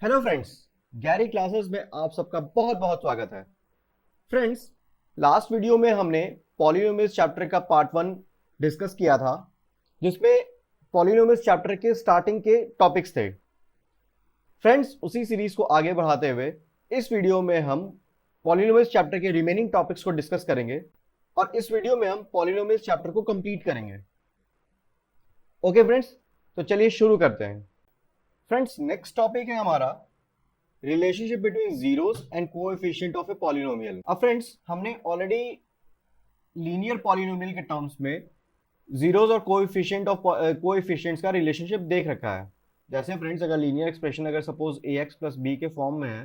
Hello friends, Gary classes में आप सबका बहुत बहुत स्वागत है। फ्रेंड्स, लास्ट वीडियो में हमने पॉलिनोमियल्स चैप्टर का पार्ट वन डिस्कस किया था, जिसमें पॉलिनोमियल्स चैप्टर के स्टार्टिंग के टॉपिक्स थे। फ्रेंड्स, उसी सीरीज को आगे बढ़ाते हुए इस वीडियो में हम पॉलिनोमियल्स चैप्टर के रिमेनिंग टॉपिक्स को डिस्कस करेंगे और इस वीडियो में हम पॉलिनोमियल्स चैप्टर को कंप्लीट करेंगे। ओके फ्रेंड्स, तो चलिए शुरू करते हैं। फ्रेंड्स, नेक्स्ट टॉपिक है हमारा relationship between zeros and coefficient of a polynomial. अब फ्रेंड्स, हमने ऑलरेडी लीनियर पॉलिनोमियल के टर्म्स में जीरोस और कोएफिशिएंट्स का रिलेशनशिप देख रखा है। जैसे फ्रेंड्स, अगर लीनियर एक्सप्रेशन अगर suppose a x plus b के फॉर्म में है,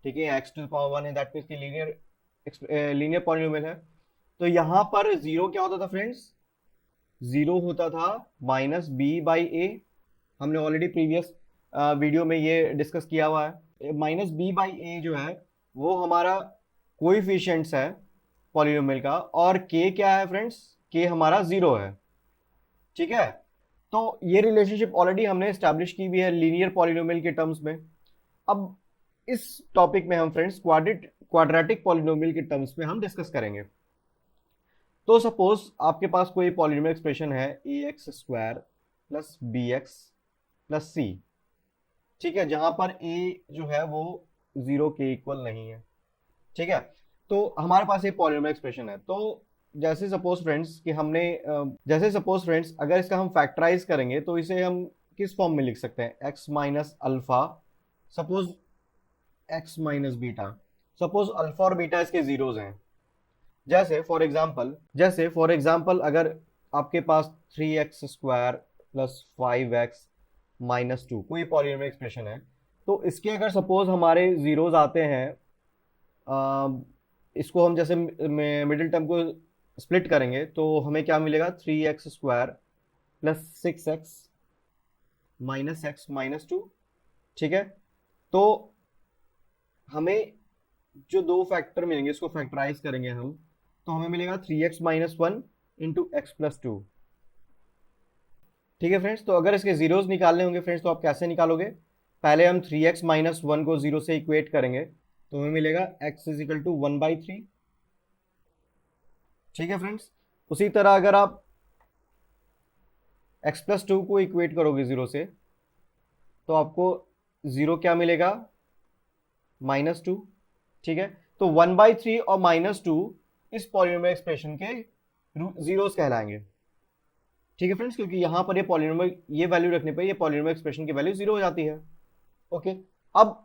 ठीक है, x to the power one है, दैट मीन्स की लीनियर पॉलिनोमियल है। तो यहाँ पर जीरो क्या होता था फ्रेंड्स? जीरो होता था माइनस बी बाई ए। हमने ऑलरेडी प्रीवियस वीडियो में ये डिस्कस किया हुआ है। माइनस बी बाई ए जो है वो हमारा कोइफिशिएंट्स है पॉलिनोमियल का, और के क्या है फ्रेंड्स? के हमारा जीरो है। ठीक है, तो ये रिलेशनशिप ऑलरेडी हमने स्टैब्लिश की भी है लीनियर पॉलिनोमियल के टर्म्स में। अब इस टॉपिक में हम फ्रेंड्स क्वाड्रेटिक पॉलिनोमियल के टर्म्स में हम डिस्कस करेंगे। तो सपोज आपके पास कोई पॉलिनोमियल एक्सप्रेशन है A X square plus B X plus C, ठीक है, जहां पर ए जो है वो जीरो के इक्वल नहीं है। ठीक है, तो हमारे पास ये पॉलिनोमियल एक्सप्रेशन है। तो जैसे सपोज फ्रेंड्स अगर इसका हम फैक्टराइज करेंगे तो इसे हम किस फॉर्म में लिख सकते हैं? X minus alpha, suppose X minus beta. Suppose alpha और बीटा इसके जीरोज हैं। जैसे फॉर एग्जाम्पल अगर आपके पास three X square plus five X minus two कोई पॉलिनोमियल एक्सप्रेशन है, तो इसके अगर सपोज हमारे जीरोज आते हैं, इसको हम जैसे मिडिल टर्म को स्प्लिट करेंगे तो हमें क्या मिलेगा? Three X square plus six x minus two. ठीक है, तो हमें जो दो फैक्टर मिलेंगे इसको फैक्टराइज करेंगे हम, तो हमें मिलेगा three x minus one into x plus to. ठीक है फ्रेंड्स, तो अगर इसके जीरोस निकालने होंगे फ्रेंड्स तो आप कैसे निकालोगे? पहले हम थ्री एक्स माइनस वन को जीरो से इक्वेट करेंगे तो हमें मिलेगा x is equal to one by three. ठीक है फ्रेंड्स, उसी तरह अगर आप एक्स प्लस टू को इक्वेट करोगे जीरो से तो आपको जीरो क्या मिलेगा? Minus two. ठीक है, तो वन बाई थ्री और माइनस टू इस पॉलिनोमियल एक्सप्रेशन के जीरोस कहलाएंगे। ठीक है फ्रेंड्स, क्योंकि यहां पर ये वैल्यू रखने पर ये पॉलिनोमियल एक्सप्रेशन की वैल्यू जीरो हो जाती है। ओके, अब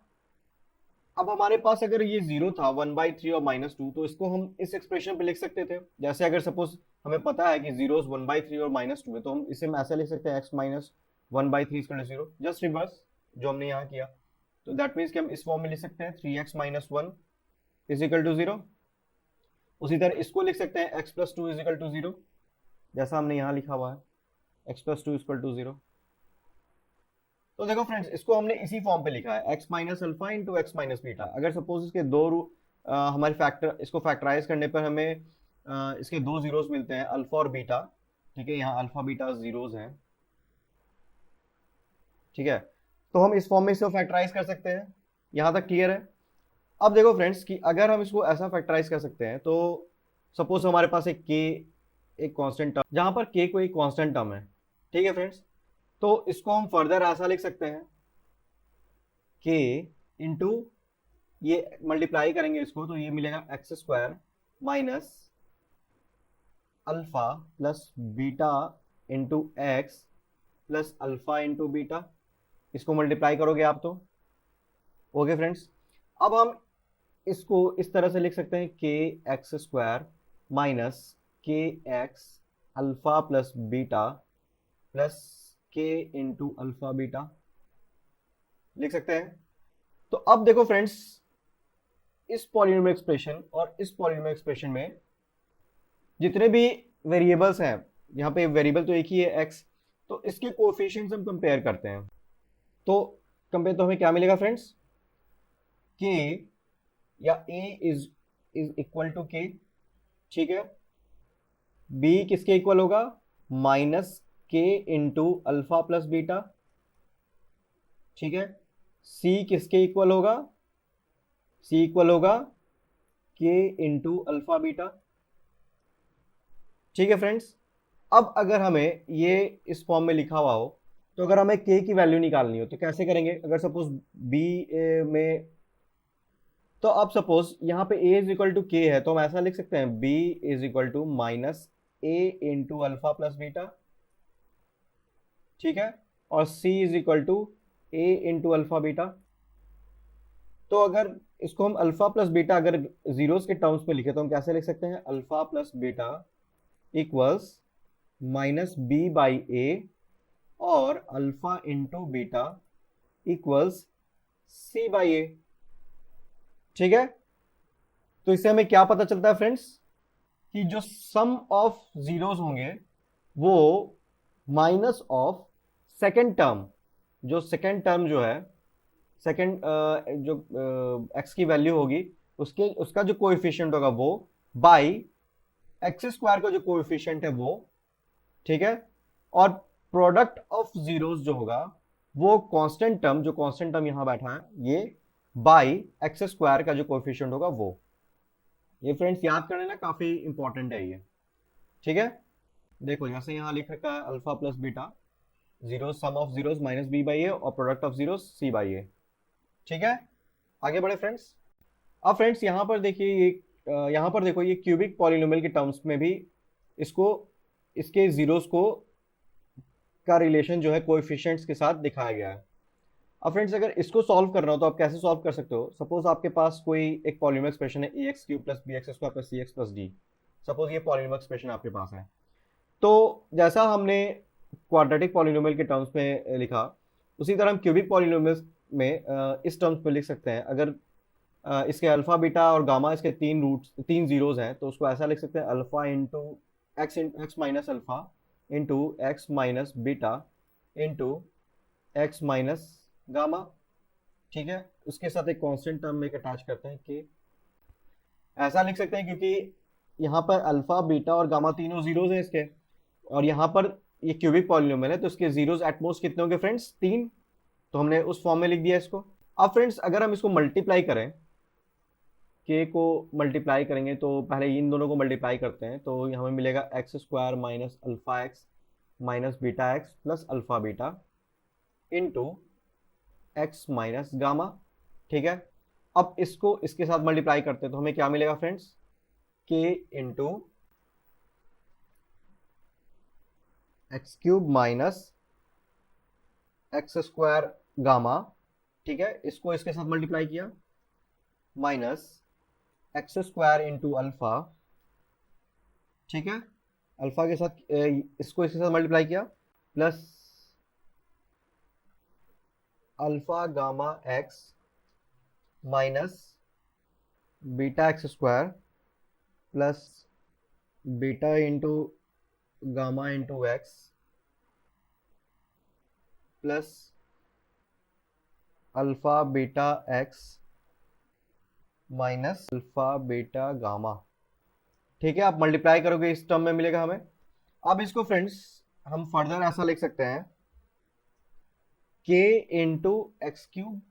अब हमारे पास अगर ये जीरो था वन बाई थ्री और माइनस टू, तो इसको हम इस एक्सप्रेशन पे लिख सकते थे। जैसे अगर सपोज हमें पता है कि जीरोस वन बाई थ्री और माइनस टू है, तो हम इसे ऐसे लिख सकते हैं x minus one by three equal to zero, just reverse जो हमने यहाँ किया। तो दैट मीन्स कि हम इस फॉर्म में लिख सकते हैं three x minus one is equal to zero. उसी तरह इसको लिख सकते हैं x plus two is equal to zero, जैसा हमने यहाँ लिखा हुआ है x plus two equal to zero. तो देखो फ्रेंड्स, इसको हमने इसी फॉर्म पे लिखा है x minus alpha into x minus beta. अगर सपोज इसके दो हमारे फैक्टर इसको फैक्टराइज करने पर हमें इसके दो जीरोस मिलते हैं, अल्फा और बीटा। ठीक है, यहाँ अल्फा बीटा जीरोस हैं। ठीक है, तो हम इस फॉर्म में इसको फैक्टराइज कर सकते हैं। यहाँ तक क्लियर है? अब देखो फ्रेंड्स कि अगर हम इसको ऐसा फैक्टराइज कर सकते हैं तो सपोज हमारे पास एक कांस्टेंट टर्म, जहां पर के कोई कांस्टेंट टर्म है। ठीक है फ्रेंड्स, तो इसको हम फर्दर ऐसा लिख सकते हैं के इंटू, ये मल्टीप्लाई करेंगे इसको तो ये मिलेगा x square minus alpha plus beta into x plus alpha into beta. इसको मल्टीप्लाई करोगे आप तो। ओके फ्रेंड्स, अब हम इसको इस तरह से लिख सकते हैं के एक्स स्क्वायर माइनस के x alpha plus beta plus के इंटू अल्फा बीटा लिख सकते हैं। तो अब देखो फ्रेंड्स, इस पॉलिनोमियल एक्सप्रेशन और इस पॉलिनोमियल एक्सप्रेशन में जितने भी वेरिएबल्स हैं, यहाँ पे वेरिएबल तो एक ही है एक्स, तो इसके कोएफिशिएंट्स हम कंपेयर करते हैं। तो कंपेयर तो हमें क्या मिलेगा फ्रेंड्स? के या ए इज इक्वल टू के। ठीक है, बी किसके इक्वल होगा? माइनस के इंटू अल्फा प्लस बीटा। ठीक है, सी किसके इक्वल होगा? सी इक्वल होगा के इंटू अल्फा बीटा। ठीक है फ्रेंड्स, अब अगर हमें ये इस फॉर्म में लिखा हुआ हो, तो अगर हमें के की वैल्यू निकालनी हो तो कैसे करेंगे? अगर सपोज बी में, तो अब सपोज यहाँ पे a इज इक्वल टू के है, तो हम ऐसा लिख सकते हैं b is equal to minus A into alpha plus beta. ठीक है, और c is equal to a into alpha beta. तो अगर इसको हम अल्फा प्लस बीटा अगर जीरोस के टर्म्स में लिखे तो हम कैसे लिख सकते हैं? Alpha plus beta equals minus B by A, और alpha into beta equals C by ए। ठीक है, तो इससे हमें क्या पता चलता है फ्रेंड्स कि जो सम ऑफ जीरोस होंगे वो माइनस ऑफ सेकेंड टर्म, जो सेकेंड टर्म जो है, सेकेंड जो एक्स की वैल्यू होगी उसके उसका जो कोएफिशिएंट होगा वो बाई एक्स स्क्वायर का जो कोएफिशिएंट है वो। ठीक है, और प्रोडक्ट ऑफ जीरोस जो होगा वो कांस्टेंट टर्म, जो कांस्टेंट टर्म यहां बैठा है ये, बाई एक्स स्क्वायर का जो कोएफिशिएंट होगा वो। ये फ्रेंड्स याद करने ना काफी इंपॉर्टेंट है ये। ठीक है, देखो जैसे यहां लिख रखा है alpha plus beta, zero sum of zeros minus B by A, और product of zeros C by ए। ठीक है, आगे बढ़े फ्रेंड्स। अब फ्रेंड्स यहां पर देखिए ये, यहां पर देखो ये क्यूबिक पॉलिनोमियल के टर्म्स में भी इसको, इसके जीरोस को का रिलेशन जो है कोएफिशिएंट्स के साथ दिखाया गया है। अब फ्रेंड्स अगर इसको सॉल्व करना हो तो आप कैसे सॉल्व कर सकते हो? सपोज आपके पास कोई एक पॉलिनोमियल एक्सप्रेशन है A X cube plus B X square plus C X plus D. Suppose ये पॉलिनोमियल एक्सप्रेशन आपके पास है, तो जैसा हमने क्वाड्रेटिक पॉलिनोमियल के टर्म्स में लिखा, उसी तरह हम क्यूबिक पॉलिनोमियल में इस टर्म्स में लिख सकते हैं। अगर इसके अल्फा बीटा और गामा इसके तीन रूट्स, तीन जीरोस हैं, तो उसको ऐसा लिख सकते हैं alpha into x minus alpha into x minus beta into x minus gamma. ठीक है, उसके साथ एक कांस्टेंट टर्म में अटैच करते हैं कि ऐसा लिख सकते हैं क्योंकि यहाँ पर अल्फा बीटा और गामा तीनों जीरोस हैं इसके, और यहाँ पर ये क्यूबिक पॉलिनोमियल है तो इसके जीरोस एटमोस्ट कितने होंगे फ्रेंड्स? तीन। तो हमने उस फॉर्म में लिख दिया इसको। अब फ्रेंड्स अगर हम इसको मल्टीप्लाई करें, के को मल्टीप्लाई करेंगे, तो पहले इन दोनों को मल्टीप्लाई करते हैं, तो हमें मिलेगा x square minus alpha x minus beta x plus alpha beta into x minus gamma. ठीक है, अब इसको इसके साथ मल्टीप्लाई करते हैं तो हमें क्या मिलेगा फ्रेंड्स? के into x cube minus x square gamma. ठीक है, इसको इसके साथ मल्टीप्लाई किया, minus x square into alpha. ठीक है, अल्फा के साथ इसको इसके साथ मल्टीप्लाई किया, plus alpha gamma x minus beta x square plus beta into gamma into x plus alpha beta x minus alpha beta gamma. ठीक है, आप मल्टीप्लाई करोगे इस टर्म में मिलेगा हमें। अब इसको फ्रेंड्स हम फर्दर ऐसा लिख सकते हैं के इंटू एक्स क्यूब।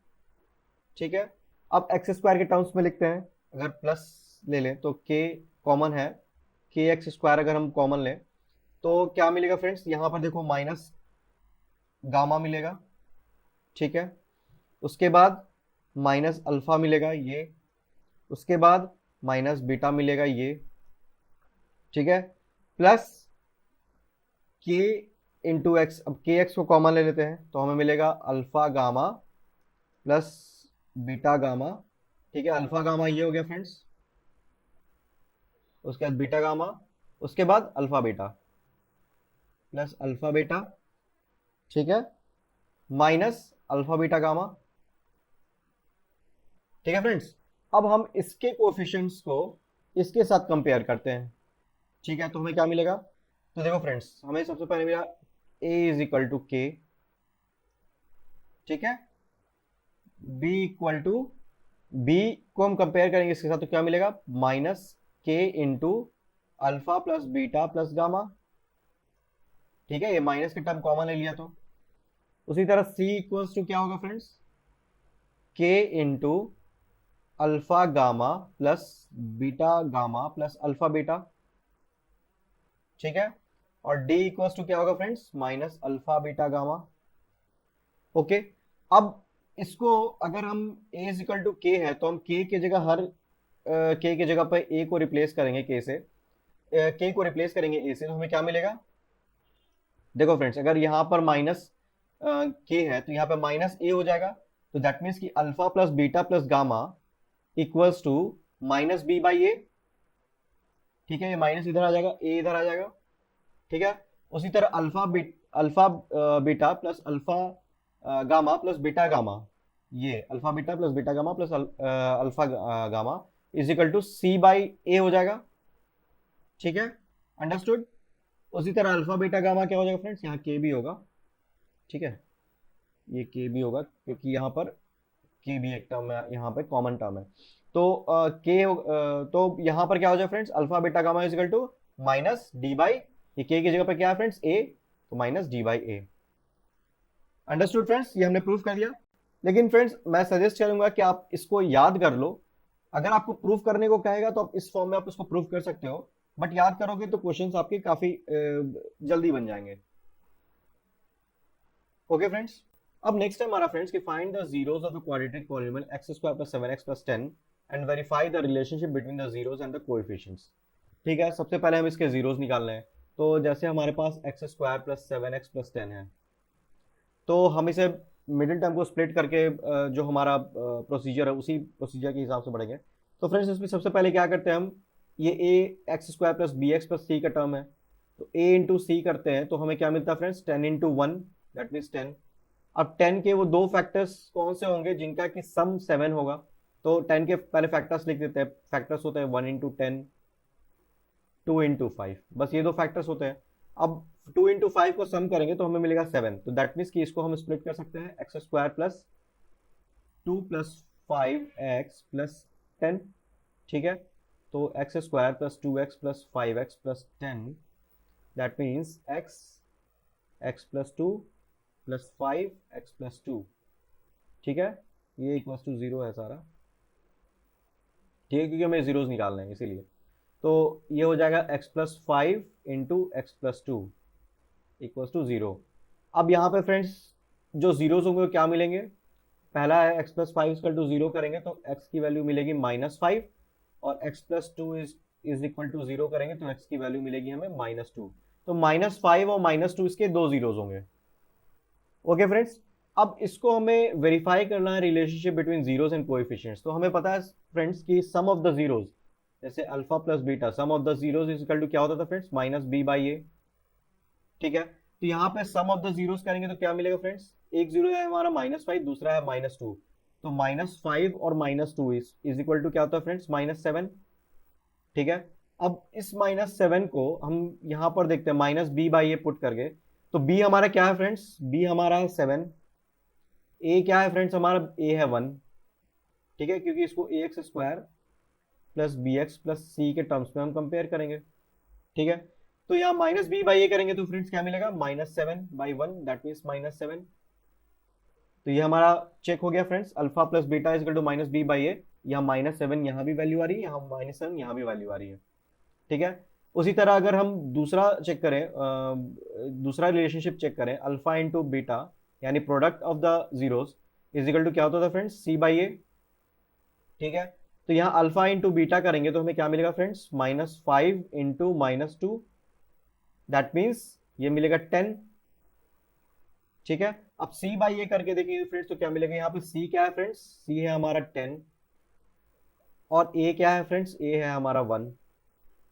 ठीक है, अब एक्स स्क्वायर के टर्म्स में लिखते हैं, अगर प्लस ले लें तो के कॉमन है, के एक्स स्क्वायर अगर हम कॉमन लें तो क्या मिलेगा फ्रेंड्स? यहां पर देखो माइनस गामा मिलेगा। ठीक है, उसके बाद माइनस अल्फा मिलेगा ये, उसके बाद माइनस बीटा मिलेगा ये। ठीक है, प्लस के इंटू एक्स। अब के एक्स को कॉमन ले लेते हैं तो हमें मिलेगा alpha gamma plus beta gamma. ठीक है, अल्फा गामा ये हो गया फ्रेंड्स, उसके बाद बीटा गामा, उसके बाद alpha beta plus alpha beta. ठीक है, माइनस अल्फा बीटा गामा। ठीक है फ्रेंड्स, अब हम इसके कोएफिशिएंट्स को इसके साथ कंपेयर करते हैं। ठीक है, तो हमें क्या मिलेगा? तो देखो फ्रेंड्स, हमें सबसे पहले मिला a इज इक्वल टू के। ठीक है, b इक्वल टू, b को हम कंपेयर करेंगे इसके साथ तो क्या मिलेगा? माइनस के into alpha plus beta plus gamma. ठीक है, ये माइनस के टर्म कॉमन ले लिया तो। उसी तरह c इक्वल्स टू क्या होगा फ्रेंड्स? के into alpha gamma plus beta gamma plus alpha beta, ठीक है। और डी इक्वल्स टू क्या होगा friends, minus alpha beta gamma. Okay, अब इसको अगर हम a इज इक्वल टू के है तो हम k की जगह हर k की जगह पर a को रिप्लेस करेंगे, k से k को रिप्लेस करेंगे a से, तो हमें क्या मिलेगा। देखो फ्रेंड्स, अगर यहाँ पर माइनस k है तो यहाँ पर माइनस a हो जाएगा, तो दैट मीन्स कि alpha plus beta plus gamma equals to minus B by ए, ठीक है। ये माइनस इधर आ जाएगा, a इधर आ जाएगा, ठीक है। उसी तरह alpha beta plus alpha gamma plus beta gamma, ये alpha beta plus beta gamma plus alpha gamma is equal to C by A हो जाएगा, ठीक है। अंडरस्टूड। उसी तरह अल्फा बीटा गामा क्या हो जाएगा फ्रेंड्स, यहाँ के भी होगा, ठीक है। ये के भी होगा क्योंकि यहाँ पर के भी एक टर्म है, यहाँ पे कॉमन टर्म है। तो तो यहाँ पर क्या हो जाएगा friends, alpha beta gamma is equal to minus d by, ये के की जगह पर क्या है फ्रेंड्स, ए, तो minus d by A. Understood friends, ये हमने प्रूफ कर लिया। लेकिन फ्रेंड्स मैं सजेस्ट करूंगा कि आप इसको याद कर लो। अगर आपको प्रूफ करने को कहेगा तो आप इस फॉर्म में आप इसको प्रूफ कर सकते हो, बट याद करोगे तो क्वेश्चंस आपके काफी जल्दी बन जाएंगे। ओके फ्रेंड्स, अब नेक्स्ट है हमारा फ्रेंड्स कि find the zeros of the quadratic polynomial x square plus 7x plus 10 and verify the relationship between the zeros and the coefficients. ठीक है, सबसे पहले हम इसके जीरोस निकालने हैं। तो जैसे हमारे पास x square plus 7x plus 10 है, तो हम इसे मिडिल टर्म को स्प्लिट करके जो हमारा प्रोसीजर है उसी प्रोसीजर के हिसाब से बढ़ेंगे। तो फ्रेंड्स इसमें सबसे पहले क्या करते हैं हम, ये a X square plus B X plus C का टर्म है, तो a इंटू सी करते हैं तो हमें क्या मिलता है फ्रेंड्स, 10 इंटू 1 दैट मीन्स 10। अब 10 के वो दो फैक्टर्स कौन से होंगे जिनका कि सम 7 होगा, तो 10 के पहले फैक्टर्स लिख देते हैं। फैक्टर्स होते हैं 1 इंटू 10, 2 इंटू 5, बस ये दो फैक्टर्स होते हैं। अब 2 इंटू 5 को सम करेंगे तो हमें मिलेगा 7, तो दैट मीन्स कि इसको हम स्प्लिट कर सकते हैं, x square plus 2 plus 5x plus 10, ठीक है। तो x square plus 2x plus 5x plus 10 that means x plus 2 plus 5x plus 2, ठीक है। ये इक्वल्स टू 0 है सारा, ठीक है, क्योंकि हमें जीरोस निकालना है इसीलिए। तो ये हो जाएगा x plus 5 into x plus 2 equals to 0। अब यहाँ पे फ्रेंड्स जो जीरोस होंगे वो क्या मिलेंगे, पहला है x प्लस 5 इक्वल टू 0 करेंगे तो x की वैल्यू मिलेगी -5, और x plus 2 is equal to 0 करेंगे तो x की वैल्यू मिलेगी हमें -2। तो -5 और -2 इसके दो जीरोस होंगे। ओके फ्रेंड्स, अब इसको हमें वेरीफाई करना है relationship between zeros and coefficients. तो हमें पता है फ्रेंड्स कि सम ऑफ द जीरोस, जैसे alpha plus beta, sum of the zeros is equal to क्या होता था फ्रेंड्स, माइनस बी बाई ए, ठीक है। तो यहाँ पे सम ऑफ द जीरोस करेंगे तो क्या मिलेगा फ्रेंड्स, एक जीरो है हमारा -5, दूसरा है -2, तो -5 और -2 इज इक्वल टू क्या होता है फ्रेंड्स, -7, ठीक है। अब इस -7 को हम यहाँ पर देखते हैं minus B by a put करके, तो b हमारा क्या है फ्रेंड्स, b हमारा है 7, a क्या है फ्रेंड्स, हमारा a है 1, ठीक है, क्योंकि इसको A X square plus B X plus C के टर्म्स में हम कंपेयर करेंगे, ठीक है। तो यहाँ माइनस बी बाई ए करेंगे तो फ्रेंड्स क्या मिलेगा, -7 बाई 1 दैट मीन्स -7। तो ये हमारा चेक हो गया friends, alpha plus beta is equal to minus B by A. यहाँ -7 यहाँ भी वैल्यू आ रही है, यहाँ -7 यहाँ भी वैल्यू आ रही है, ठीक है। उसी तरह अगर हम दूसरा चेक करें, दूसरा रिलेशनशिप चेक करें, अल्फा इंटू बीटा यानी product of the zeros is equal to क्या होता था फ्रेंड्स, सी बाई ए, ठीक है। तो यहाँ अल्फा इंटू बीटा करेंगे तो हमें क्या मिलेगा फ्रेंड्स, -5 इंटू -2 दैट मीन्स ये मिलेगा 10, ठीक है। अब सी बाई ए करके देखेंगे फ्रेंड्स तो क्या मिलेगा, यहाँ पे सी क्या है फ्रेंड्स, सी है हमारा 10, और ए क्या है फ्रेंड्स, ए है हमारा 1,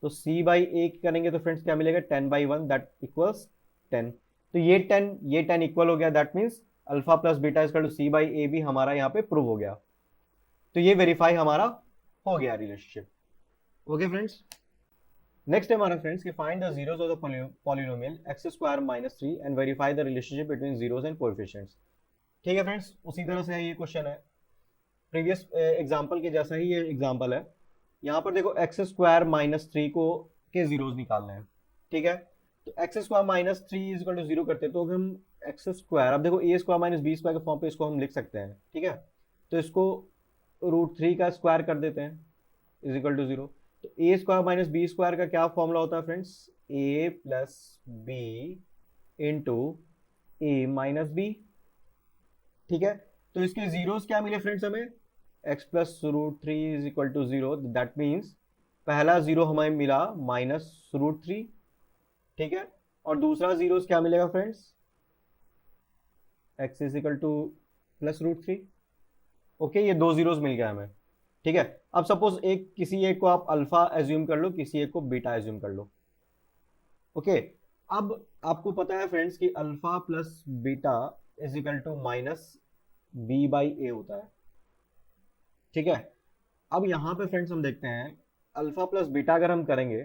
तो c बाई ए करेंगे तो फ्रेंड्स क्या मिलेगा, 10 बाई 1 दैट इक्वल्स 10। तो ये 10 इक्वल हो गया, that means alpha plus beta equal to C by A भी हमारा यहाँ पे प्रूव हो गया। तो ये वेरीफाई हमारा हो गया रिलेशनशिप। ओके फ्रेंड्स, नेक्स्ट है हमारा फ्रेंड्स कि find the zeros of the polynomial x square -3 and verify the relationship between zeros and coefficients. ठीक है फ्रेंड्स, उसी तरह से ये क्वेश्चन है, प्रीवियस एग्जाम्पल के जैसा ही ये एग्जाम्पल है। यहाँ पर देखो एक्स स्क्वायर -3 को के जीरोस निकालने हैं, ठीक है। तो x square -3 is equal to 0 करते हैं तो हम एक्स स्क्वायर, अब देखो a square minus b square के फॉर्म पे इसको हम लिख सकते हैं, ठीक है। तो इसको √3 का स्क्वायर कर देते हैं इज इक्वल टू 0। तो a square minus b square का क्या फॉर्मूला होता है friends, a plus b into a minus b. ठीक है, तो इसके जीरोस क्या मिले फ्रेंड्स हमें, x plus √3 is equal to 0, that means पहला जीरो हमें मिला -√3। ठीक है, और दूसरा जीरोस क्या मिलेगा friends, x is equal to +√3। Okay, ये दो जीरोस मिल गया हमें। ठीक है, अब सपोज एक किसी एक को आप अल्फा एज्यूम कर लो, किसी एक को बीटा एज्यूम कर लो। ओके, अब आपको पता है फ्रेंड्स कि alpha plus beta is equal to -b/a होता है। ठीक है, अब यहाँ पे फ्रेंड्स हम देखते हैं अल्फा प्लस बीटा अगर हम करेंगे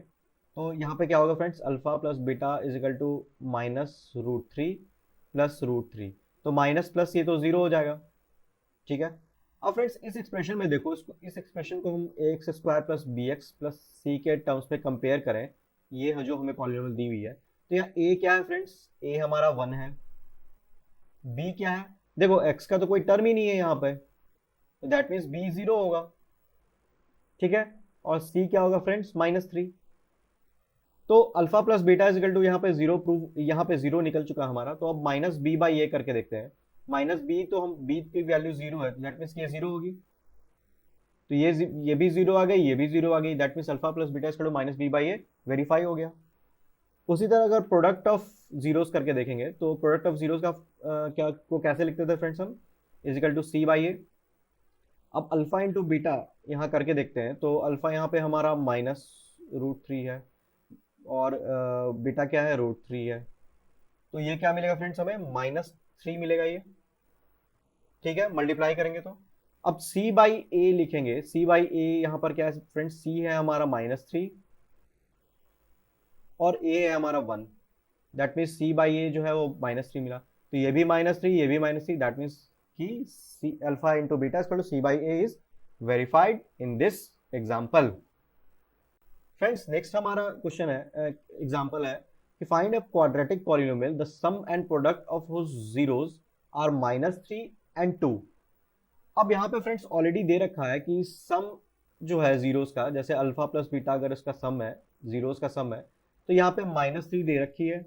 तो यहाँ पे क्या होगा friends, alpha plus beta is equal to -√3 plus √3, तो माइनस प्लस ये तो जीरो हो जाएगा। ठीक है, अब फ्रेंड्स इस एक्सप्रेशन में देखो, इस एक्सप्रेशन को हम ax² plus bx plus c के टर्म्स पे कंपेयर करें, ये जो हमें पॉलिनोमियल दी हुई है, तो यहाँ a क्या है फ्रेंड्स, a हमारा 1 है, b क्या है, देखो x का तो कोई टर्म ही नहीं है यहाँ पे, तो दैट मीन्स b 0 होगा। ठीक है, और c क्या होगा फ्रेंड्स, -3। तो alpha plus beta is equal to यहाँ पे 0 प्रूफ, यहाँ पे 0 निकल चुका हमारा, तो अब -b/a करके देखते हैं। -b तो हम b की वैल्यू 0 है, दैट मीन्स ये 0 होगी, तो ये भी 0 आ गई, ये भी 0 आ गई, that means alpha plus beta is equal to -b/a verify हो गया। उसी तरह अगर प्रोडक्ट ऑफ जीरोस करके देखेंगे तो प्रोडक्ट ऑफ जीरोस का क्या को कैसे लिखते थे फ्रेंड्स हम, इज इक्वल टू c/a। अब अल्फा इंटू बीटा यहाँ करके देखते हैं, तो अल्फा यहाँ पे हमारा -√3 है और बीटा क्या है, √3 है, तो ये क्या मिलेगा फ्रेंड्स हमें, -3 मिलेगा ये। ठीक है, मल्टीप्लाई करेंगे तो अब c/a लिखेंगे, c/a यहाँ पर क्या है फ्रेंड्स, c है हमारा -3 और a है हमारा 1, दैट मीन्स c/a जो है वो -3 मिला, तो ये भी -3, ये भी -3, दैट मीन्स कि c alpha into beta is equal to c/a is verified in this example. Friends next हमारा क्वेश्चन है, एग्जाम्पल है कि find a quadratic polynomial the sum and product of whose zeros are -3 and 2। अब यहाँ पे friends already दे रखा है कि सम जो है जीरोस का, जैसे अल्फा प्लस बीटा अगर इसका सम है, जीरोस का सम है, तो यहाँ पे -3 दे रखी है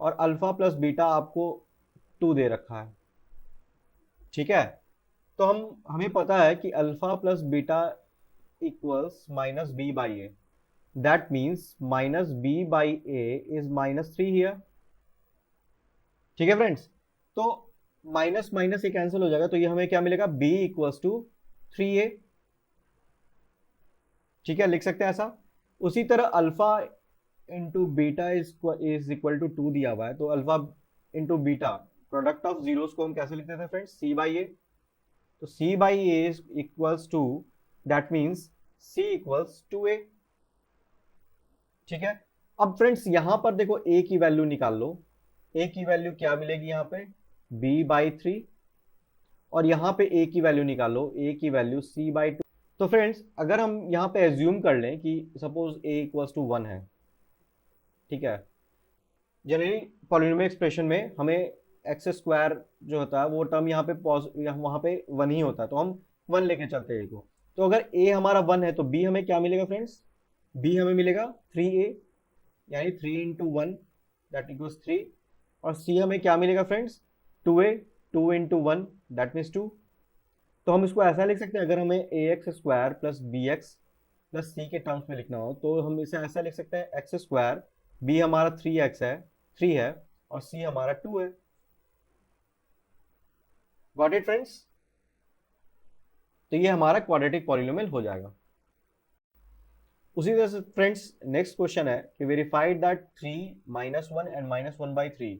और अल्फा प्लस बीटा आपको 2 दे रखा है। ठीक है, तो हमें पता है कि alpha plus beta equals -b/a, that means -b/a is -3 here. ठीक है फ्रेंड्स, तो माइनस माइनस ये कैंसिल हो जाएगा, तो ये हमें क्या मिलेगा, b इक्वल्स टू 3a। ठीक है, लिख सकते हैं ऐसा। उसी तरह alpha into beta is equal to 2 दिया हुआ है, तो alpha into beta product of zeros को हम कैसे लिखते थे फ्रेंड्स, c/a, तो c/a equals to, that means c equals 2a। ठीक है, अब फ्रेंड्स यहां पर देखो a की वैल्यू निकाल लो, a की वैल्यू क्या मिलेगी यहाँ पे, b/3, और यहाँ पे a की वैल्यू निकालो, a की वैल्यू c/2। तो फ्रेंड्स अगर हम यहाँ पे एज्यूम कर लें कि सपोज a इक्वल्स टू 1 है, ठीक है, जनरली पॉलिनोमियल एक्सप्रेशन में हमें x² जो होता है वो टर्म यहाँ पे वहाँ पे 1 ही होता है, तो हम 1 लेके चलते हैं a को। तो अगर a हमारा 1 है तो b हमें क्या मिलेगा फ्रेंड्स, b हमें मिलेगा 3a, यानी 3 इंटू 1 दैट इक्वल्स 3, और c हमें क्या मिलेगा friends, 2a, 2 into 1 that means 2। तो हम इसको ऐसा लिख सकते हैं, अगर हमें ax² plus bx plus c के टर्म्स में लिखना हो तो हम इसे ऐसा लिख सकते हैं, x², b हमारा 3 है और c हमारा 2 है। गॉट इट फ्रेंड्स, तो ये हमारा क्वाड्रेटिक पॉलिनोमियल हो जाएगा। उसी तरह से फ्रेंड्स नेक्स्ट क्वेश्चन है कि verified that 3 -1 and -1/3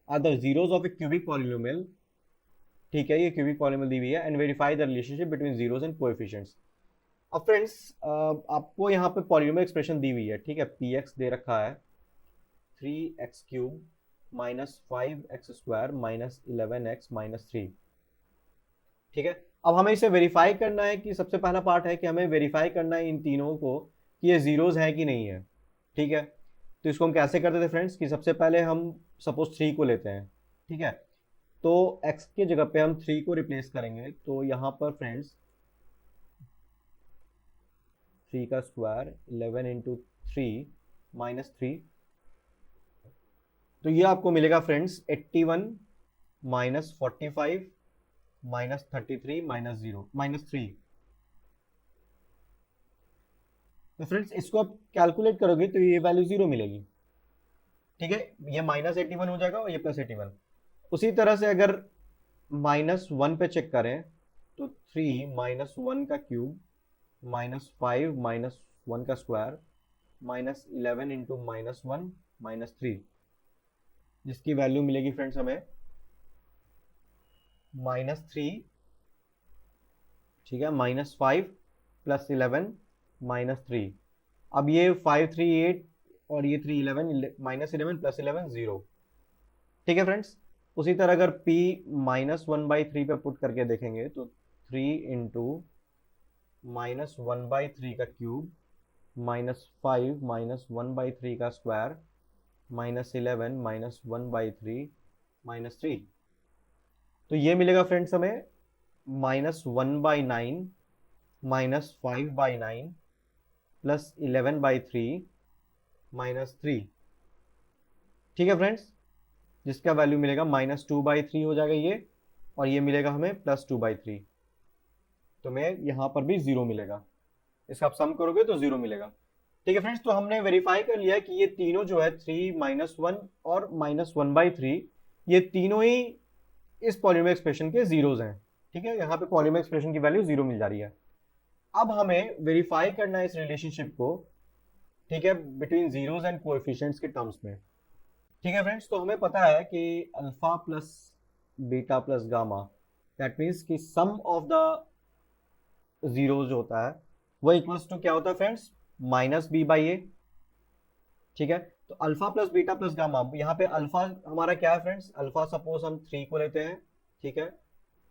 are the zeros of a cubic polynomial. ठीक है, ये क्यूबिक पॉलिनोमियल दी हुई है, and verify the relationship between zeros and coefficients. अब फ्रेंड्स आपको यहाँ पे पॉलिनोमियल एक्सप्रेशन दी हुई है, ठीक है, px दे रखा है 3x³ -5x² -11x 3। ठीक है, अब हमें इसे वेरीफाई करना है कि सबसे पहला पार्ट है कि हमें वेरीफाई करना है इन तीनों को कि ये जीरोस हैं कि नहीं है। ठीक है, तो इसको हम कैसे करते थे फ्रेंड्स कि सबसे पहले हम सपोज 3 को लेते हैं, ठीक है, तो x की जगह पे हम 3 को रिप्लेस करेंगे, तो यहाँ पर फ्रेंड्स 3 का स्क्वायर 11 इंटू 3 माइनस 3, तो ये आपको मिलेगा friends 81 minus 45 minus 33 minus 0 minus 3। तो फ्रेंड्स इसको आप कैलकुलेट करोगे तो ये वैल्यू 0 मिलेगी, ठीक है। ये माइनस 81 हो जाएगा और ये प्लस 81। उसी तरह से अगर माइनस 1 पे चेक करें तो 3 माइनस 1 का क्यूब माइनस 5 माइनस 1 का square minus 11 into minus 1 minus 3, जिसकी वैल्यू मिलेगी फ्रेंड्स हमें माइनस 3, ठीक है, माइनस 5 प्लस 11 माइनस 3। अब ये 5 3 8 और ये 3 11, माइनस 11 प्लस 11 0, ठीक है फ्रेंड्स। उसी तरह अगर p माइनस 1/3 पे पुट करके देखेंगे तो 3 इंटू माइनस 1/3 का क्यूब माइनस 5 माइनस 1/3 का स्क्वायर माइनस 11 माइनस 1/3 माइनस 3, तो ये मिलेगा फ्रेंड्स हमें माइनस 1/9 माइनस 5/9 प्लस 11/3 माइनस 3, ठीक है फ्रेंड्स, जिसका वैल्यू मिलेगा माइनस 2/3 हो जाएगा ये, और ये मिलेगा हमें प्लस 2/3, तो मैं यहाँ पर भी 0 मिलेगा। इसका आप सम करोगे तो 0 मिलेगा, ठीक है फ्रेंड्स। तो हमने वेरीफाई कर लिया कि ये तीनों जो है 3 माइनस 1 और माइनस 1/3 ये तीनों ही इस पॉलीनोमियल एक्सप्रेशन के जीरोज हैं, ठीक है। यहाँ पे पॉलीनोमियल एक्सप्रेशन की वैल्यू 0 मिल जा रही है। अब हमें वेरीफाई करना है इस रिलेशनशिप को, ठीक है, बिटवीन जीरोज एंड कोएफिशिएंट्स के टर्म्स में, ठीक है फ्रेंड्स। तो हमें पता है कि alpha plus beta plus gamma, that means कि सम ऑफ द जीरोज होता है वो इक्वल्स टू क्या होता है फ्रेंड्स, माइनस बी बाई ए, ठीक है। तो alpha plus beta plus gamma, यहाँ पे अल्फा हमारा क्या है फ्रेंड्स, अल्फा सपोज हम 3 को लेते हैं, ठीक है,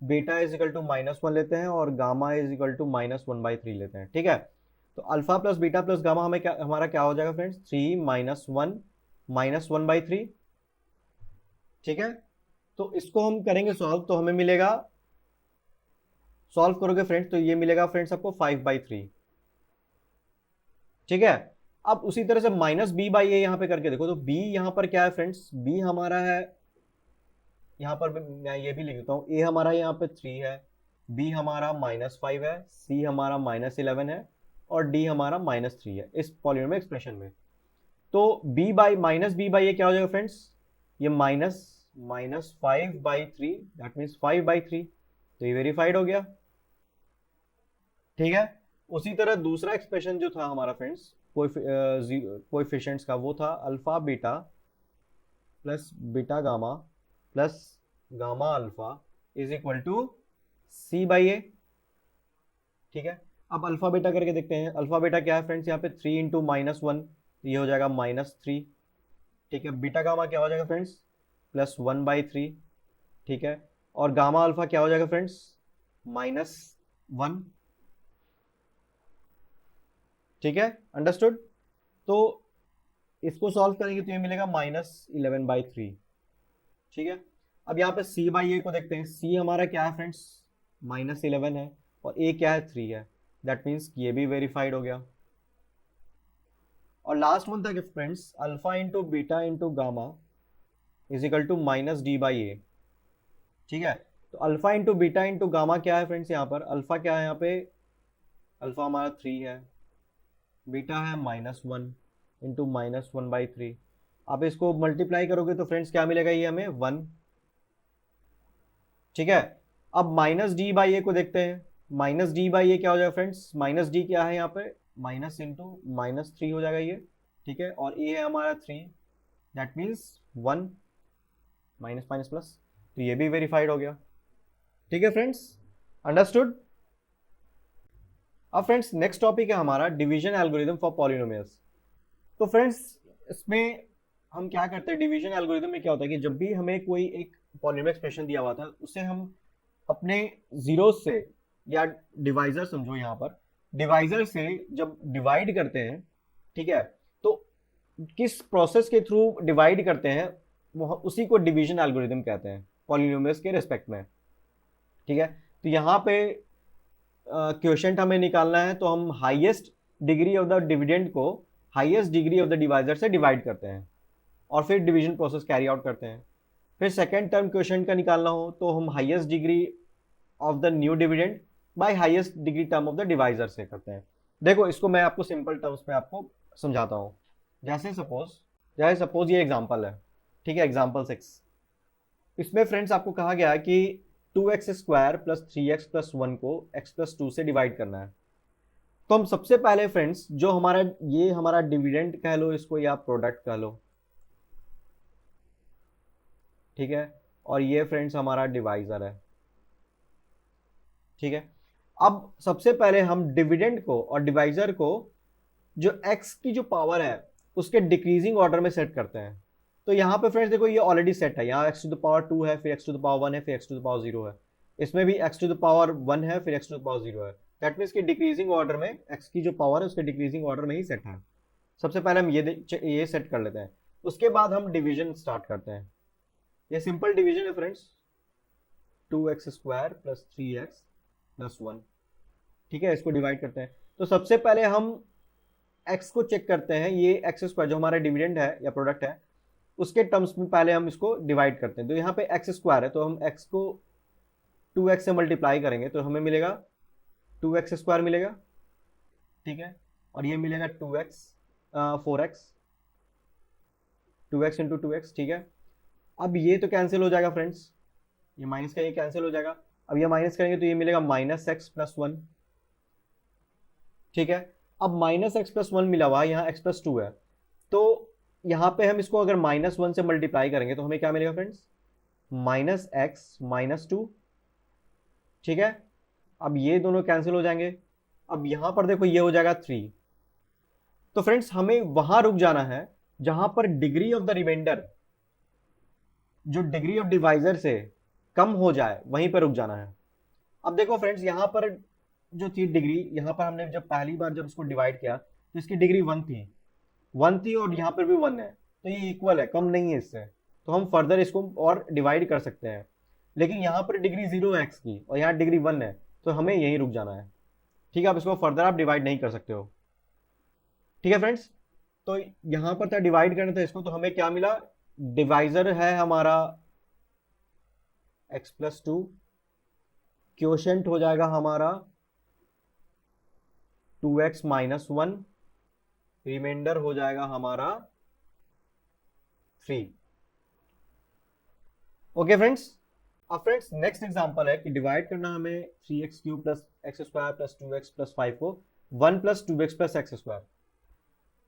बीटा इज इक्वल टू -1 लेते हैं और गामा इज इक्वल टू -1/3 लेते हैं, ठीक है। तो alpha plus beta plus gamma हमें क्या, हमारा क्या हो जाएगा फ्रेंड्स, 3 -1 -1/3, ठीक है। तो इसको हम करेंगे सॉल्व, तो हमें मिलेगा, सॉल्व करोगे फ्रेंड्स तो ये मिलेगा फ्रेंड्स आपको 5/3, ठीक है। अब उसी तरह से माइनस बी बाई ए यहाँ पे करके देखो, तो बी यहाँ पर क्या है फ्रेंड्स, बी हमारा है, यहाँ पर मैं ये भी लिख देता हूँ, ए हमारा यहाँ पे 3 है, बी हमारा -5 है, सी हमारा -11 है और डी हमारा -3 है इस पॉलीनोमियल एक्सप्रेशन में। तो B by minus B by A क्या हो जाएगा फ्रेंड्स, ये -5/3, दैट मीन्स 5/3, तो ये वेरीफाइड हो गया, ठीक है। उसी तरह दूसरा एक्सप्रेशन जो था हमारा फ्रेंड्स कोएफिशिएंट्स का, वो था alpha beta plus beta gamma plus gamma alpha is equal to C by ए, ठीक है। अब अल्फा बीटा करके देखते हैं, अल्फा बीटा क्या है फ्रेंड्स, यहाँ पे 3 इंटू -1, ये हो जाएगा -3, ठीक है। बीटा गामा क्या हो जाएगा फ्रेंड्स, +1/3, ठीक है। और गामा अल्फा क्या हो जाएगा फ्रेंड्स, -1, ठीक है, अंडरस्टूड। तो इसको सॉल्व करेंगे तो ये मिलेगा -11/3, ठीक है। अब यहाँ पे c बाई ए को देखते हैं, c हमारा क्या है फ्रेंड्स, -11 है और a क्या है, 3 है, दैट मीन्स ये भी वेरीफाइड हो गया। और लास्ट वन था कि friends alpha into beta into gamma is equal to -d/a, ठीक है। तो alpha into beta into gamma क्या है फ्रेंड्स, यहाँ पर अल्फा क्या है, यहाँ पे अल्फा हमारा 3 है, बीटा है -1 इंटू -1/3, आप इसको मल्टीप्लाई करोगे तो फ्रेंड्स क्या मिलेगा, ये हमें 1, ठीक है। अब -d/a को देखते हैं, -d/a क्या हो जाएगा फ्रेंड्स, -d क्या है यहाँ पे, माइनस इंटू -3 हो जाएगा ये, ठीक है। और a है हमारा 3, that means 1, minus minus plus, तो ये भी वेरीफाइड हो गया, ठीक है फ्रेंड्स, अंडरस्टूड। अब फ्रेंड्स नेक्स्ट टॉपिक है हमारा डिवीजन एल्गोरिथम फॉर पॉलिनोमियल्स। तो फ्रेंड्स इसमें हम क्या करते हैं, डिवीजन एल्गोरिथम में क्या होता है कि जब भी हमें कोई एक पॉलिनोमियल एक्सप्रेशन दिया हुआ था उसे हम अपने जीरो से, या डिवाइजर समझो, यहाँ पर डिवाइजर से जब डिवाइड करते हैं, ठीक है, तो किस प्रोसेस के थ्रू डिवाइड करते हैं वो उसी को डिवीजन एल्गोरिथम कहते हैं, पॉलिनोमियल्स के रिस्पेक्ट में। ठीक है, तो यहाँ पे क्वोशिएंट हमें निकालना है, तो हम highest degree of the dividend को highest degree of the divisor से डिवाइड करते हैं और फिर डिवीजन प्रोसेस कैरी आउट करते हैं। फिर सेकेंड टर्म क्वोशिएंट का निकालना हो तो हम highest degree of the new dividend by highest degree term of the divisor से करते हैं। देखो इसको मैं आपको सिंपल टर्म्स में आपको समझाता हूँ। जैसे सपोज ये एग्जांपल है, ठीक है, एग्जांपल 6। इसमें फ्रेंड्स आपको कहा गया है कि 2x square plus 3x plus 1 को x प्लस 2 से डिवाइड करना है। तो हम सबसे पहले फ्रेंड्स जो हमारा डिविडेंड कह लो इसको या प्रोडक्ट कह लो, ठीक है, और ये फ्रेंड्स हमारा डिवाइजर है। ठीक है, अब सबसे पहले हम डिविडेंड को और डिवाइजर को जो x की जो पावर है उसके डिक्रीजिंग ऑर्डर में सेट करते हैं। तो यहाँ पे फ्रेंड्स देखो ये ऑलरेडी सेट है, यहाँ x टू द पावर 2 है, फिर x टू द पावर 1 है, फिर x टू द पावर 0 है। इसमें भी x टू द पावर 1 है, फिर x टू द पावर 0 है। दैट मीन्स कि डिक्रीजिंग ऑर्डर में x की जो पावर है उसके डिक्रीजिंग ऑर्डर में ही सेट है। सबसे पहले हम ये सेट कर लेते हैं, उसके बाद हम डिवीजन स्टार्ट करते हैं। ये सिंपल डिवीजन है friends, 2x square plus 3x plus 1। ठीक है, इसको डिवाइड करते हैं। तो सबसे पहले हम x को चेक करते हैं, ये x स्क्वायर जो हमारा डिविडेंड है या प्रोडक्ट है उसके टर्म्स में पहले हम इसको डिवाइड करते हैं। तो यहाँ पे x स्क्वायर है तो हम x को 2x से मल्टीप्लाई करेंगे तो हमें मिलेगा 2x स्क्वायर मिलेगा। ठीक है, और ये मिलेगा 4x 2x इंटू 2x। ठीक है, अब ये तो कैंसिल हो जाएगा फ्रेंड्स, ये माइनस का ये कैंसिल हो जाएगा। अब ये माइनस करेंगे तो ये मिलेगा माइनस एक्स प्लस 1। ठीक है, अब माइनस एक्स प्लस 1 मिला हुआ, यहाँ x प्लस 2 है, तो यहाँ पे हम इसको अगर -1 से मल्टीप्लाई करेंगे तो हमें क्या मिलेगा फ्रेंड्स, माइनस एक्स माइनस 2। ठीक है, अब ये दोनों कैंसिल हो जाएंगे। अब यहाँ पर देखो ये हो जाएगा 3। तो फ्रेंड्स हमें वहां रुक जाना है जहां पर डिग्री ऑफ द रिमाइंडर जो डिग्री ऑफ डिवाइजर से कम हो जाए, वहीं पर रुक जाना है। अब देखो फ्रेंड्स यहाँ पर जो थी डिग्री, यहाँ पर हमने जब पहली बार जब इसको डिवाइड किया तो इसकी डिग्री 1 थी और यहाँ पर भी 1 है, तो ये इक्वल है, कम नहीं है इससे। तो हम फर्दर इसको और डिवाइड कर सकते हैं, लेकिन यहाँ पर डिग्री 0 है x की और यहाँ डिग्री 1 है, तो हमें यहीं रुक जाना है। ठीक है, अब इसको फर्दर आप डिवाइड नहीं कर सकते हो। ठीक है फ्रेंड्स, तो यहाँ पर था डिवाइड करना था इसको, तो हमें क्या मिला, डिवाइजर है हमारा x प्लस 2, क्वोशिएंट हो जाएगा हमारा 2x माइनस 1, रिमाइंडर हो जाएगा हमारा 3। ओके फ्रेंड्स, अब फ्रेंड्स नेक्स्ट एग्जांपल है कि डिवाइड करना हमें 3x cube plus x square plus 2x plus 5 को 1 plus 2x plus x square.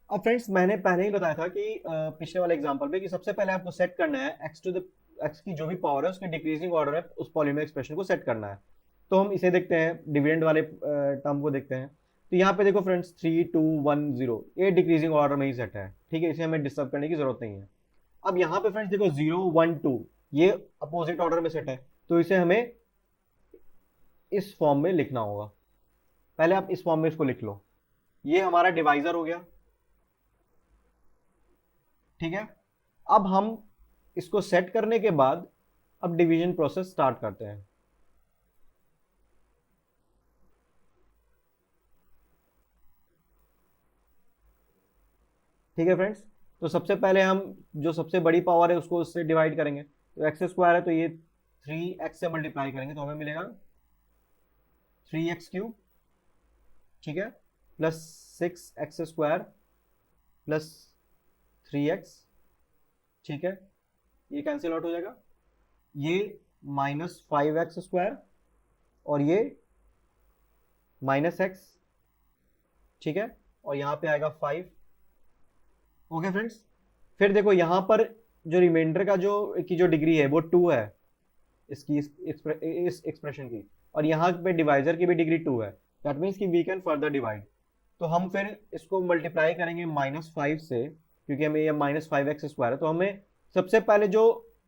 अब फ्रेंड्स मैंने पहले ही बताया था कि पिछले वाले एग्जांपल पे कि सबसे पहले आपको सेट करना है x की जो भी पावर है उसके डिक्रीजिंग ऑर्डर में उस पॉलीनोमियल एक्सप्रेशन को सेट करना है। तो हम इसे देखते हैं, डिविडेंड वाले टर्म को देखते हैं। तो यहाँ पे देखो फ्रेंड्स 3 2 1 0 ये डिक्रीजिंग ऑर्डर में ही सेट है। ठीक है, इसे हमें डिस्टर्ब करने की जरूरत नहीं है। अब यहाँ पे फ्रेंड्स देखो 0 1 2 ये अपोजिट ऑर्डर में सेट है, तो इसे हमें इस फॉर्म में लिखना होगा। पहले आप इस फॉर्म में इसको लिख लो, ये हमारा डिवाइजर हो गया। ठीक है, अब हम इसको सेट करने के बाद अब डिवीजन प्रोसेस स्टार्ट करते हैं। ठीक है फ्रेंड्स, तो सबसे पहले हम जो सबसे बड़ी पावर है उसको उससे डिवाइड करेंगे। तो एक्स स्क्वायर है तो ये 3x से मल्टीप्लाई करेंगे तो हमें मिलेगा 3x क्यूब। ठीक है, plus 6x square plus 3x। ठीक है, ये कैंसिल आउट हो जाएगा, ये माइनस 5x स्क्वायर और ये माइनस x। ठीक है, और यहाँ पे आएगा 5। ओके फ्रेंड्स, फिर देखो यहाँ पर जो रिमाइंडर का जो डिग्री है वो 2 है इसकी इस एक्सप्रेशन की, और यहाँ पे डिवाइजर की भी डिग्री 2 है। दैट मीन्स कि वी कैन फर्दर डिवाइड। तो हम फिर इसको मल्टीप्लाई करेंगे -5 से, क्योंकि हमें ये -5x स्क्वायर है, तो हमें सबसे पहले जो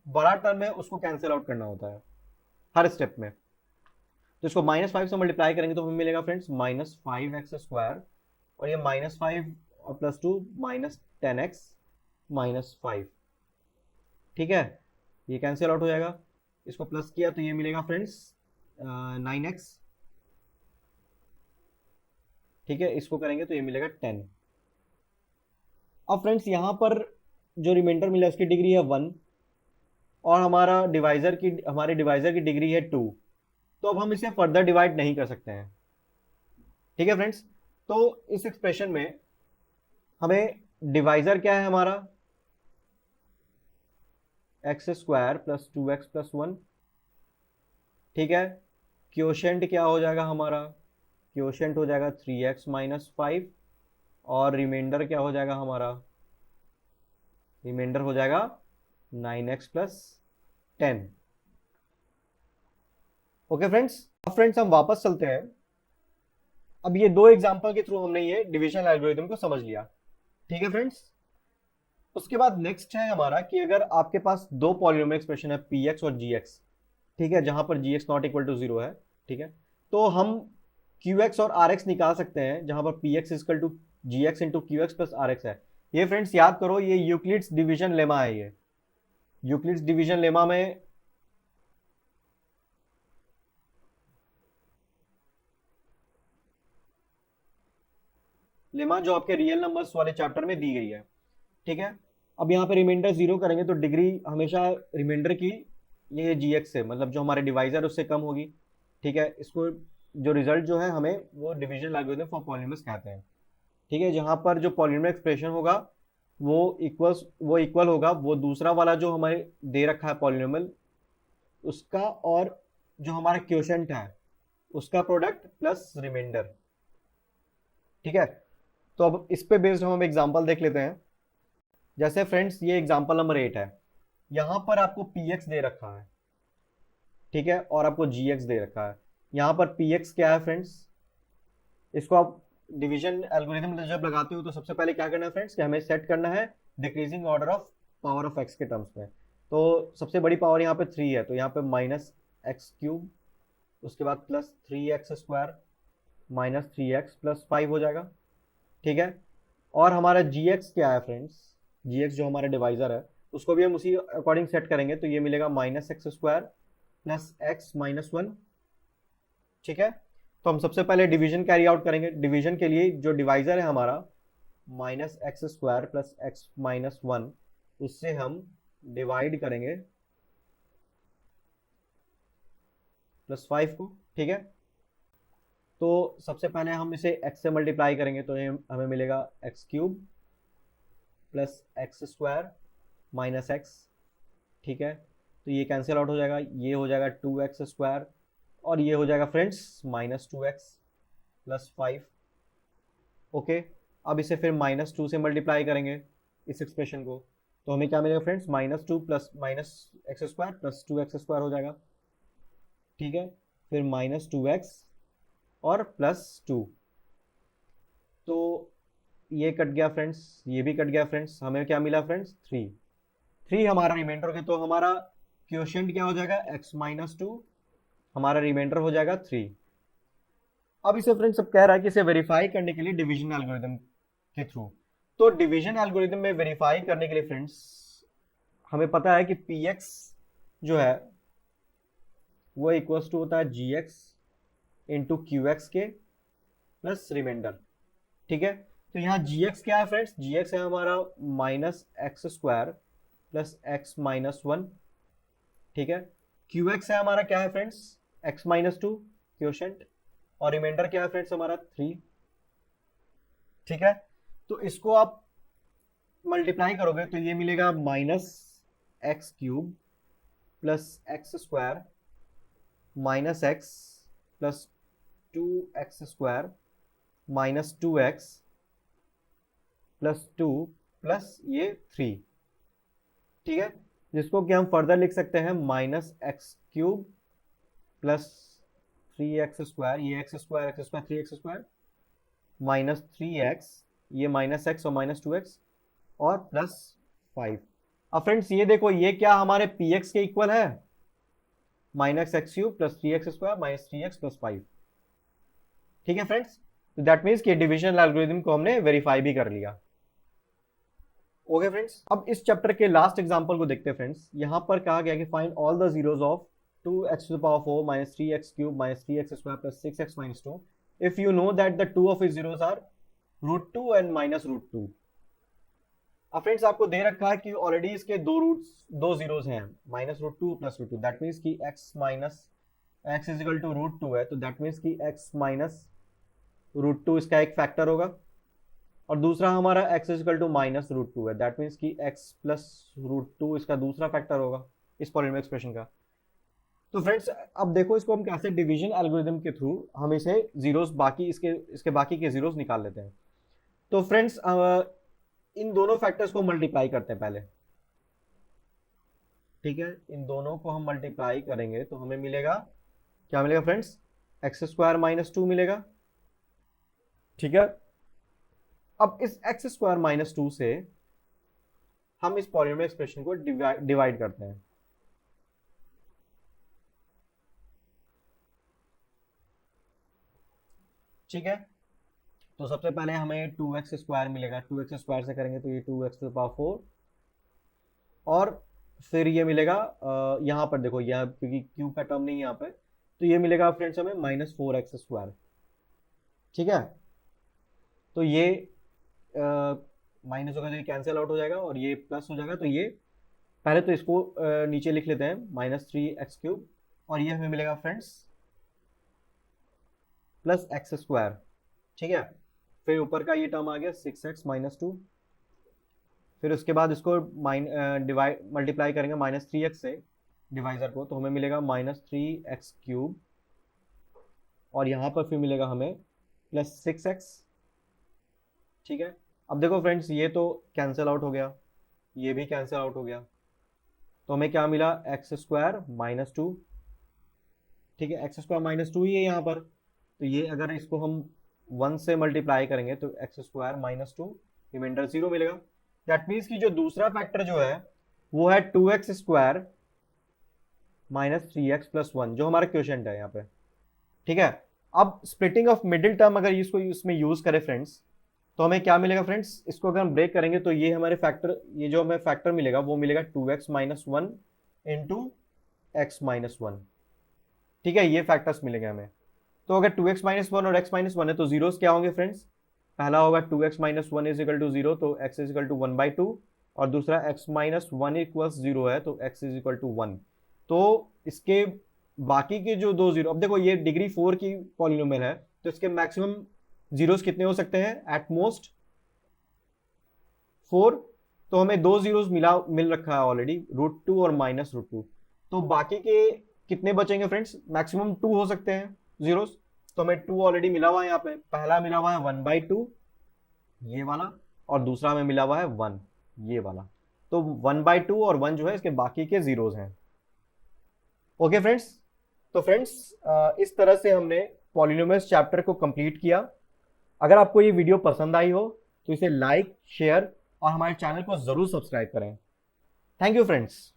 बड़ा टर्म है उसको कैंसिल आउट करना होता है हर स्टेप में। तो इसको -5 से मल्टीप्लाई करेंगे तो हमें मिलेगा फ्रेंड्स -5x स्क्वायर और ये -5 और प्लस 2 -10x -5। ठीक है, ये कैंसिल आउट हो जाएगा। इसको प्लस किया तो ये मिलेगा फ्रेंड्स 9x। ठीक है, इसको करेंगे तो ये मिलेगा 10। अब फ्रेंड्स यहाँ पर जो रिमाइंडर मिला उसकी डिग्री है 1 और हमारे डिवाइजर की डिग्री है 2। तो अब हम इसे फर्दर डिवाइड नहीं कर सकते हैं। ठीक है फ्रेंड्स, तो इस एक्सप्रेशन में हमें डिवाइजर क्या है हमारा, x square plus 2x plus 1। ठीक है, क्वोशेंट क्या हो जाएगा हमारा, क्वोशेंट हो जाएगा 3x माइनस 5 और रिमाइंडर क्या हो जाएगा हमारा, रिमाइंडर हो जाएगा 9x प्लस 10। ओके फ्रेंड्स, अब फ्रेंड्स हम वापस चलते हैं। अब ये दो एग्जांपल के थ्रू हमने ये डिवीजन एल्गोरिथम को समझ लिया। ठीक है फ्रेंड्स, उसके बाद नेक्स्ट है हमारा कि अगर आपके पास दो पॉलिनोमियल एक्सप्रेशन है px और gx, ठीक है, जहां पर gx नॉट इक्वल टू 0 है, ठीक है, तो हम qx और rx निकाल सकते हैं जहां पर px equal to gx into qx plus rx है। ये फ्रेंड्स याद करो, ये यूक्लिड्स डिवीजन लेमा है। ये यूक्लिड्स डिवीजन लेमा में लेमा जो आपके रियल नंबर्स वाले चैप्टर में दी गई है। ठीक है, अब यहाँ पे रिमाइंडर 0 करेंगे तो डिग्री हमेशा रिमाइंडर की ये gx से, मतलब जो हमारे डिवाइजर उससे कम होगी। ठीक है, इसको जो रिजल्ट जो है हमें वो डिवीजन एल्गोरिथम फॉर पॉलिनोमियल्स कहते हैं। ठीक है, जहाँ पर जो पॉलिनोमियल एक्सप्रेशन होगा वो इक्वल होगा वो दूसरा वाला जो हमारे दे रखा है पॉलिनोमियल उसका, और जो हमारा क्वोशेंट है उसका प्रोडक्ट प्लस रिमाइंडर। ठीक है, तो अब इस पे बेस्ड हम एग्जांपल देख लेते हैं। जैसे फ्रेंड्स ये एग्जांपल नंबर 8 है, यहां पर आपको px दे रखा है, ठीक है, और आपको gx दे रखा है। यहां पर px क्या है फ्रेंड्स, इसको आप डिवीजन एल्गोरिथम जब लगाते हो तो सबसे पहले क्या करना है फ्रेंड्स कि हमें सेट करना है decreasing order of power of x के टर्म्स में। तो सबसे बड़ी पावर यहाँ पे 3 है, तो यहाँ पे माइनस एक्स क्यूब, उसके बाद plus 3x square minus 3x plus 5 हो जाएगा। ठीक है, और हमारा gx क्या है फ्रेंड्स, gx जो हमारा डिवाइजर है उसको भी हम उसी अकॉर्डिंग सेट करेंगे, तो ये मिलेगा minus x square plus x minus 1। ठीक है, तो हम सबसे पहले डिवीजन कैरी आउट करेंगे। डिवीजन के लिए जो डिवाइजर है हमारा minus x square plus x minus 1, उससे हम डिवाइड करेंगे प्लस 5 को। ठीक है, तो सबसे पहले हम इसे x से मल्टीप्लाई करेंगे तो ये हमें मिलेगा x cube plus x square minus x. ठीक है, तो ये कैंसिल आउट हो जाएगा, ये हो जाएगा 2x स्क्वायर और ये हो जाएगा friends minus 2x plus 5। Okay, अब इसे फिर माइनस 2 से मल्टीप्लाई करेंगे इस एक्सप्रेशन को, तो हमें क्या मिलेगा friends, minus 2 plus minus x square plus 2x square हो जाएगा। ठीक है, फिर माइनस 2x और प्लस 2, तो ये कट गया फ्रेंड्स, ये भी कट गया फ्रेंड्स, हमें क्या मिला फ्रेंड्स 3 हमारा रिमाइंडर है, तो हमारा क्वोशिएंट क्या हो जाएगा x माइनस 2, हमारा रिमाइंडर हो जाएगा 3। अब इसे फ्रेंड्स सब कह रहा है कि इसे वेरीफाई करने के लिए डिवीजन एल्गोरिथम के थ्रू, तो डिवीजन एल्गोरिथम में वेरीफाई करने के लिए फ्रेंड्स हमें पता है कि px जो है वो इक्वल्स टू होता है gx इंटू क्यू के प्लस रिमाइंडर। ठीक है, तो यहाँ gx क्या है फ्रेंड्स, gx है हमारा minus x square plus x minus 1। ठीक है, qx है हमारा क्या है फ्रेंड्स, x माइनस 2 क्वोशिएंट, और रिमाइंडर क्या है फ्रेंड्स हमारा 3। ठीक है, तो इसको आप मल्टीप्लाई करोगे तो ये मिलेगा minus X cube plus x square minus x plus 2x square minus 2x plus 2 plus ये 3। ठीक है, जिसको कि हम फर्दर लिख सकते हैं minus X cube plus 3x square, ये X square 3x square minus 3x, ये माइनस एक्स और माइनस 2x और प्लस 5। अब फ्रेंड्स ये देखो, ये क्या हमारे px के इक्वल है, minus X cube plus 3x square minus 3x plus 5। ठीक है फ्रेंड्स, तो दैट मीन्स कि डिवीजन एल्गोरिथम को हमने वेरीफाई भी कर लिया। ओके फ्रेंड्स, अब इस चैप्टर के लास्ट एग्जांपल को देखते हैं फ्रेंड्स। यहां पर कहा गया कि find all the zeros of 2x to the power 4 minus 3x cube minus 3x square plus 6x minus 2 if you know that the two of its zeros are root 2 and minus root 2. अब friends आपको दे रखा है कि already इसके दो zeros हैं, minus root 2 plus root 2, that means कि x minus x is equal to root 2 है, तो दैट मीन्स कि x माइनस रूट 2 इसका एक फैक्टर होगा, और दूसरा हमारा x is equal to minus root 2 है, दैट मीन्स कि x प्लस रूट 2 इसका दूसरा फैक्टर होगा इस पॉलिनोमियल एक्सप्रेशन का. तो फ्रेंड्स अब देखो इसको हम कैसे डिवीजन एल्गोरिथम के थ्रू हम इसे जीरोस बाकी इसके बाकी के जीरोस निकाल लेते हैं. तो फ्रेंड्स इन दोनों फैक्टर्स को मल्टीप्लाई करते हैं पहले. ठीक है, इन दोनों को हम मल्टीप्लाई करेंगे तो हमें मिलेगा, क्या मिलेगा फ्रेंड्स, एक्स स्क्वायर माइनस 2 मिलेगा. ठीक है, अब इस एक्स स्क्वायर माइनस 2 से हम इस पॉलिनोमियल एक्सप्रेशन को डिवाइड करते हैं. ठीक है, तो सबसे पहले हमें 2x स्क्वायर मिलेगा, 2x स्क्वायर से करेंगे तो ये 2x टू द पावर 4, और फिर ये मिलेगा यहाँ पर देखो यह क्योंकि क्यूब का टर्म नहीं है यहाँ पे, तो ये मिलेगा फ्रेंड्स हमें माइनस 4x स्क्वायर. ठीक है, तो ये माइनस होगा तो ये कैंसिल आउट हो जाएगा और ये प्लस हो जाएगा, तो ये पहले तो इसको नीचे लिख लेते हैं माइनस 3x क्यूब, और ये हमें मिलेगा फ्रेंड्स प्लस एक्स स्क्वायर. ठीक है, फिर ऊपर का ये टर्म आ गया 6x माइनस 2, फिर उसके बाद इसको मल्टीप्लाई करेंगे माइनस 3x से डिवाइजर को, तो हमें मिलेगा माइनस 3x क्यूब, और यहाँ पर फिर मिलेगा हमें प्लस 6x. ठीक है, अब देखो फ्रेंड्स ये तो कैंसिल आउट हो गया, ये भी कैंसिल आउट हो गया, तो हमें क्या मिला, एक्स स्क्वायर माइनस 2. ठीक है, एक्स स्क्वायर माइनस 2 ही है यहाँ पर, तो ये अगर इसको हम 1 से मल्टीप्लाई करेंगे तो एक्स स्क्वायर माइनस 2, रिमाइंडर 0 मिलेगा. दैट मीन्स कि जो दूसरा फैक्टर जो है वो है 2x square minus 3x plus 1, जो हमारा क्वोशिएंट है यहाँ पे. ठीक है, अब स्प्लिटिंग ऑफ मिडिल टर्म अगर इसको इसमें यूज करें फ्रेंड्स, तो हमें क्या मिलेगा फ्रेंड्स, इसको अगर हम ब्रेक करेंगे तो ये हमारे फैक्टर, ये जो हमें फैक्टर मिलेगा वो मिलेगा 2x minus 1 into x minus 1. ठीक है, ये फैक्टर्स मिलेंगे हमें. तो अगर 2x माइनस 1 और x माइनस 1 है तो जीरोस क्या होंगे फ्रेंड्स, पहला होगा 2x minus 1 is equal to 0, तो x इज इक्वल टू 1/2, और दूसरा x माइनस 1 इक्वल्स 0 है तो x इज इक्वल टू 1. तो इसके बाकी के जो दो जीरो, अब देखो ये डिग्री 4 की पॉलिनोमियल है, तो इसके मैक्सिमम जीरोस कितने हो सकते हैं, एट मोस्ट 4, तो हमें दो जीरोस मिल रखा है ऑलरेडी, रूट 2 और माइनस रूट 2, तो बाकी के कितने बचेंगे फ्रेंड्स, मैक्सिमम 2 हो सकते हैं जीरोस. तो हमें 2 ऑलरेडी मिला हुआ है यहाँ पे, पहला मिला हुआ है 1/2 ये वाला, और दूसरा हमें मिला हुआ है 1 ये वाला, तो 1/2 और 1 जो है इसके बाकी के जीरोस हैं. ओके फ्रेंड्स, तो फ्रेंड्स इस तरह से हमने पॉलिनोमियल्स चैप्टर को कंप्लीट किया. अगर आपको ये वीडियो पसंद आई हो तो इसे लाइक, शेयर और हमारे चैनल को जरूर सब्सक्राइब करें. Thank you friends.